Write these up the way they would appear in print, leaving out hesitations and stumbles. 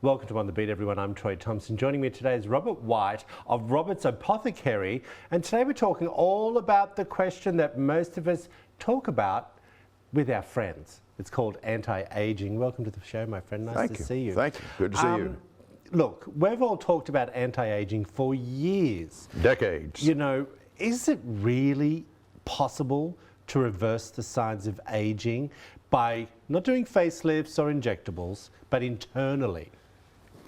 Welcome to On the Beat, everyone. I'm Troy Thompson. Joining me today is Robert White of Robert's Apothecary. And today we're talking all about the question that most of us talk about with our friends. It's called anti-aging. Welcome to the show, my friend. Nice to see you. Thank you. Good to see you. Look, we've all talked about anti-aging for years. Decades. You know, is it really possible to reverse the signs of aging by not doing facelifts or injectables, but internally?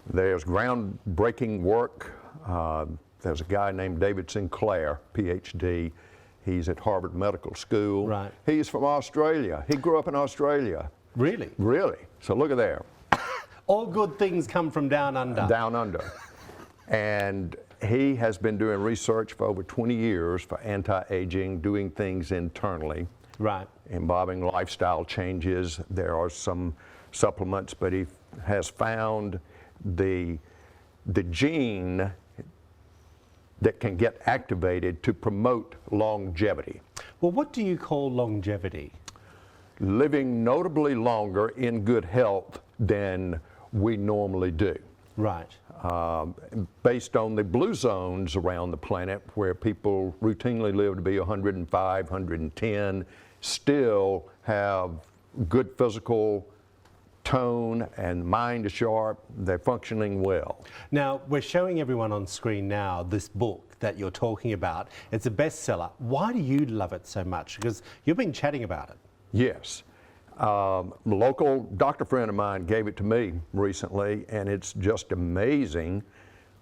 There's groundbreaking work. There's a guy named David Sinclair, PhD. He's at Harvard Medical School. Right. He's from Australia. He grew up in Australia. Really? Really. So look at there. All good things come from down under. Down under. And he has been doing research for over 20 years for anti-aging, doing things internally. Right. Involving lifestyle changes. There are some supplements, but he has found the gene that can get activated to promote longevity. Well, what do you call longevity? Living notably longer in good health than we normally do. Right. Based on the blue zones around the planet where people routinely live to be 105, 110, still have good physical tone and mind is sharp, they're functioning well. Now, we're showing everyone on screen now this book that you're talking about. It's a bestseller. Why do you love it so much? Because you've been chatting about it. Yes. A local doctor friend of mine gave it to me recently, and it's just amazing.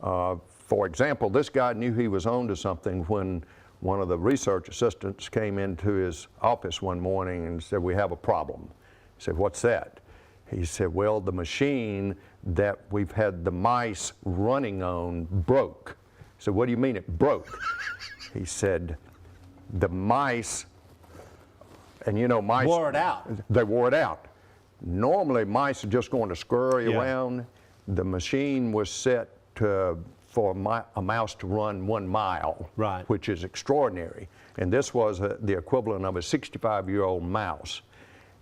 For example, this guy knew he was on to something when one of the research assistants came into his office one morning and said, "We have a problem." He said, "What's that?" He said, "Well, the machine that we've had the mice running on broke." I said, "What do you mean it broke?" He said, "The mice," and you know mice... Wore it out. They wore it out. Normally mice are just going to scurry around. The machine was set for a mouse to run 1 mile, right, which is extraordinary. And this was the equivalent of a 65-year-old mouse.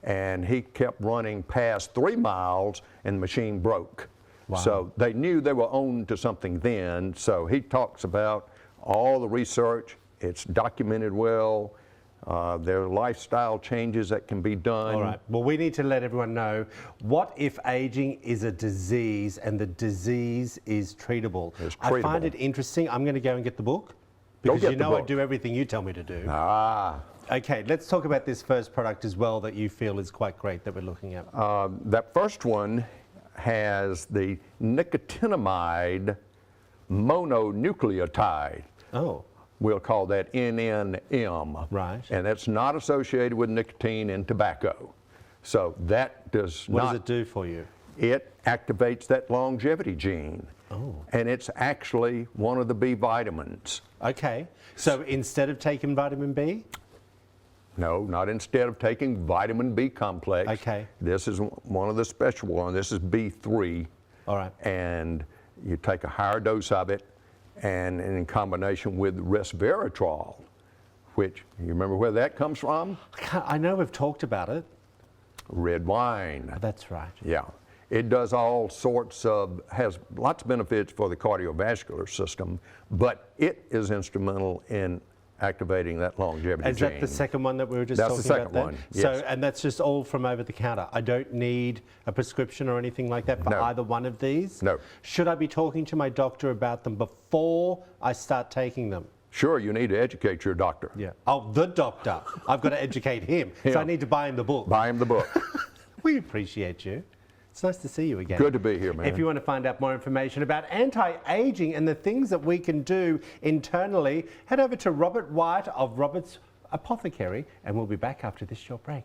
And he kept running past 3 miles and the machine broke. Wow. So they knew they were on to something then. So he talks about all the research. It's documented well. There are lifestyle changes that can be done. All right. Well, we need to let everyone know, what if aging is a disease and the disease is treatable? It's treatable. I find it interesting. I'm going to go and get the book, because you know I do everything you tell me to do. Ah. Okay, let's talk about this first product as well that you feel is quite great that we're looking at. That first one has the nicotinamide mononucleotide. Oh. We'll call that NNM. Right. And that's not associated with nicotine and tobacco. So that does not... What does it do for you? It activates that longevity gene. Oh. And it's actually one of the B vitamins. Okay. So instead of taking vitamin B? No, not instead of taking vitamin B complex. Okay. This is one of the special ones. This is B3. All right. And you take a higher dose of it, and in combination with resveratrol, which, you remember where that comes from? I know we've talked about it. Red wine. Oh, that's right. Yeah. It does all sorts of, has lots of benefits for the cardiovascular system, but it is instrumental in activating that longevity Is gene. that the second one that we were just That's talking the second about then? one, yes. So, and that's just all from over the counter. I don't need a prescription or anything like that for either one of these? No. Should I be talking to my doctor about them before I start taking them? Sure, you need to educate your doctor. Yeah. Oh, the doctor. I've got to educate him. So I need to buy him the book. Buy him the book. We appreciate you. It's nice to see you again. Good to be here, man. If you want to find out more information about anti-aging and the things that we can do internally, head over to Robert White of Robert's Apothecary, and we'll be back after this short break.